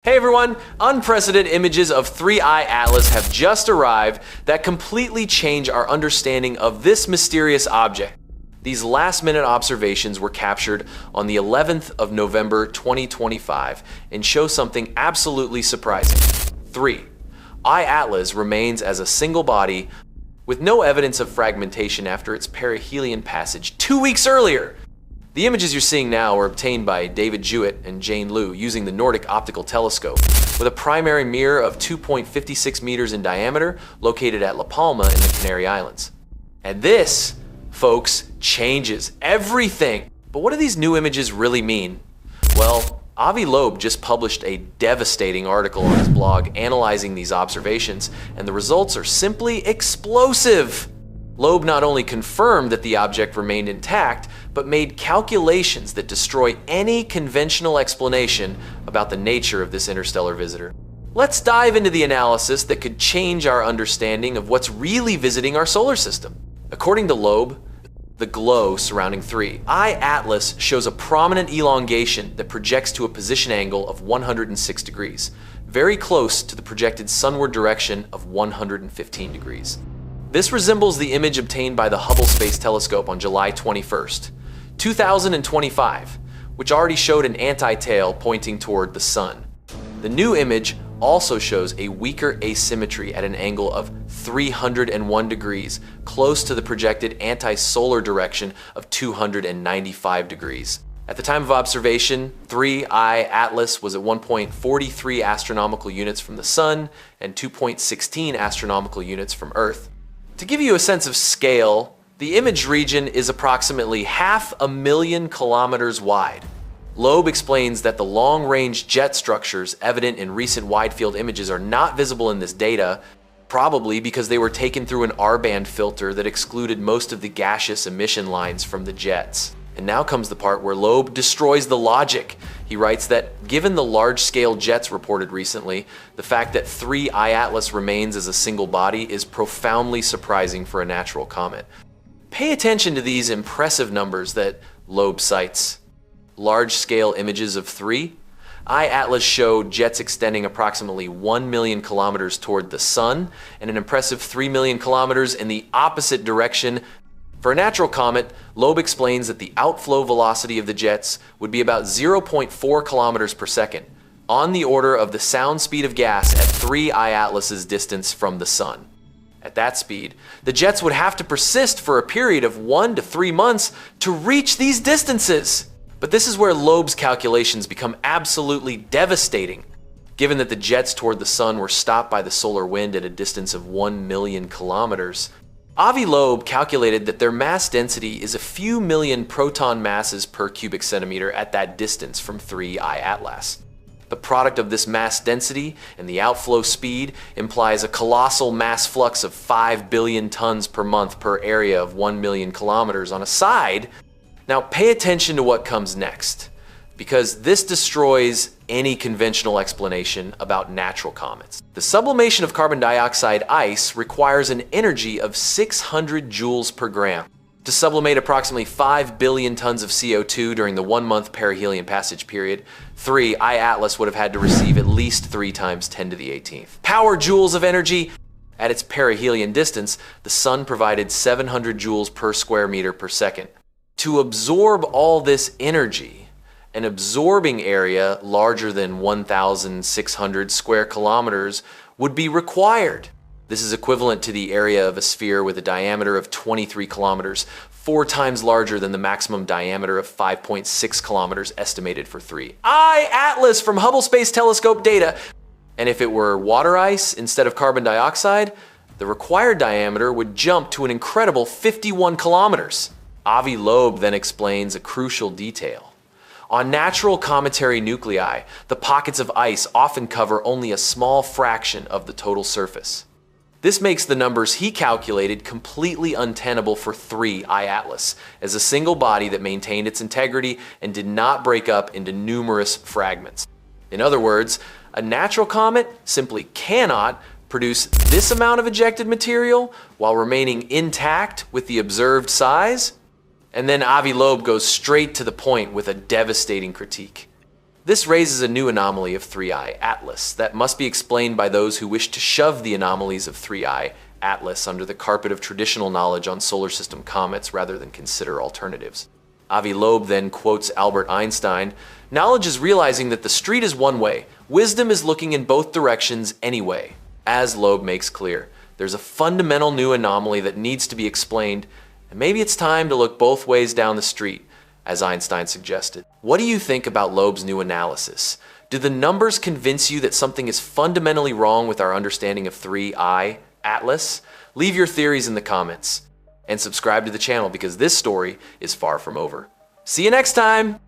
Hey everyone, unprecedented images of 3I Atlas have just arrived that completely change our understanding of this mysterious object. These last-minute observations were captured on the 11th of November 2025 and show something absolutely surprising. 3I Atlas remains as a single body with no evidence of fragmentation after its perihelion passage 2 weeks earlier. The images you're seeing now were obtained by David Jewett and Jane Liu using the Nordic Optical Telescope with a primary mirror of 2.56 meters in diameter located at La Palma in the Canary Islands. And this, folks, changes everything. But what do these new images really mean? Well, Avi Loeb just published a devastating article on his blog analyzing these observations, and the results are simply explosive. Loeb not only confirmed that the object remained intact, but made calculations that destroy any conventional explanation about the nature of this interstellar visitor. Let's dive into the analysis that could change our understanding of what's really visiting our solar system. According to Loeb, the glow surrounding 3I Atlas shows a prominent elongation that projects to a position angle of 106 degrees, very close to the projected sunward direction of 115 degrees. This resembles the image obtained by the Hubble Space Telescope on July 21st, 2025, which already showed an anti-tail pointing toward the sun. The new image also shows a weaker asymmetry at an angle of 301 degrees, close to the projected anti-solar direction of 295 degrees. At the time of observation, 3I Atlas was at 1.43 astronomical units from the sun and 2.16 astronomical units from Earth. To give you a sense of scale, the image region is approximately 500,000 kilometers wide. Loeb explains that the long-range jet structures evident in recent wide-field images are not visible in this data, probably because they were taken through an R-band filter that excluded most of the gaseous emission lines from the jets. And now comes the part where Loeb destroys the logic. He writes that, given the large-scale jets reported recently, the fact that 3I Atlas remains as a single body is profoundly surprising for a natural comet. Pay attention to these impressive numbers that Loeb cites. Large-scale images of 3I Atlas showed jets extending approximately 1 million kilometers toward the sun and an impressive 3 million kilometers in the opposite direction. For a natural comet, Loeb explains that the outflow velocity of the jets would be about 0.4 kilometers per second, on the order of the sound speed of gas at 3I Atlas's distance from the sun. At that speed, the jets would have to persist for a period of 1 to 3 months to reach these distances. But this is where Loeb's calculations become absolutely devastating, given that the jets toward the sun were stopped by the solar wind at a distance of 1 million kilometers. Avi Loeb calculated that their mass density is a few million proton masses per cubic centimeter at that distance from 3I Atlas. The product of this mass density and the outflow speed implies a colossal mass flux of 5 billion tons per month per area of 1 million kilometers. On a side, now pay attention to what comes next, because this destroys any conventional explanation about natural comets. The sublimation of carbon dioxide ice requires an energy of 600 joules per gram. To sublimate approximately 5 billion tons of CO2 during the 1-month perihelion passage period, 3I Atlas would have had to receive at least 3 times 10 to the 18th power joules of energy. At its perihelion distance, the sun provided 700 joules per square meter per second. To absorb all this energy, an absorbing area larger than 1,600 square kilometers would be required. This is equivalent to the area of a sphere with a diameter of 23 kilometers, 4 times larger than the maximum diameter of 5.6 kilometers estimated for 3I Atlas from Hubble Space Telescope data. And if it were water ice instead of carbon dioxide, the required diameter would jump to an incredible 51 kilometers. Avi Loeb then explains a crucial detail. On natural cometary nuclei, the pockets of ice often cover only a small fraction of the total surface. This makes the numbers he calculated completely untenable for 3I Atlas, as a single body that maintained its integrity and did not break up into numerous fragments. In other words, a natural comet simply cannot produce this amount of ejected material while remaining intact with the observed size. And then Avi Loeb goes straight to the point with a devastating critique. This raises a new anomaly of 3I Atlas that must be explained by those who wish to shove the anomalies of 3I Atlas under the carpet of traditional knowledge on solar system comets rather than consider alternatives. Avi Loeb then quotes Albert Einstein, "Knowledge is realizing that the street is one way. Wisdom is looking in both directions anyway." As Loeb makes clear, there's a fundamental new anomaly that needs to be explained, and maybe it's time to look both ways down the street, as Einstein suggested. What do you think about Loeb's new analysis? Do the numbers convince you that something is fundamentally wrong with our understanding of 3I Atlas? Leave your theories in the comments. And subscribe to the channel because this story is far from over. See you next time!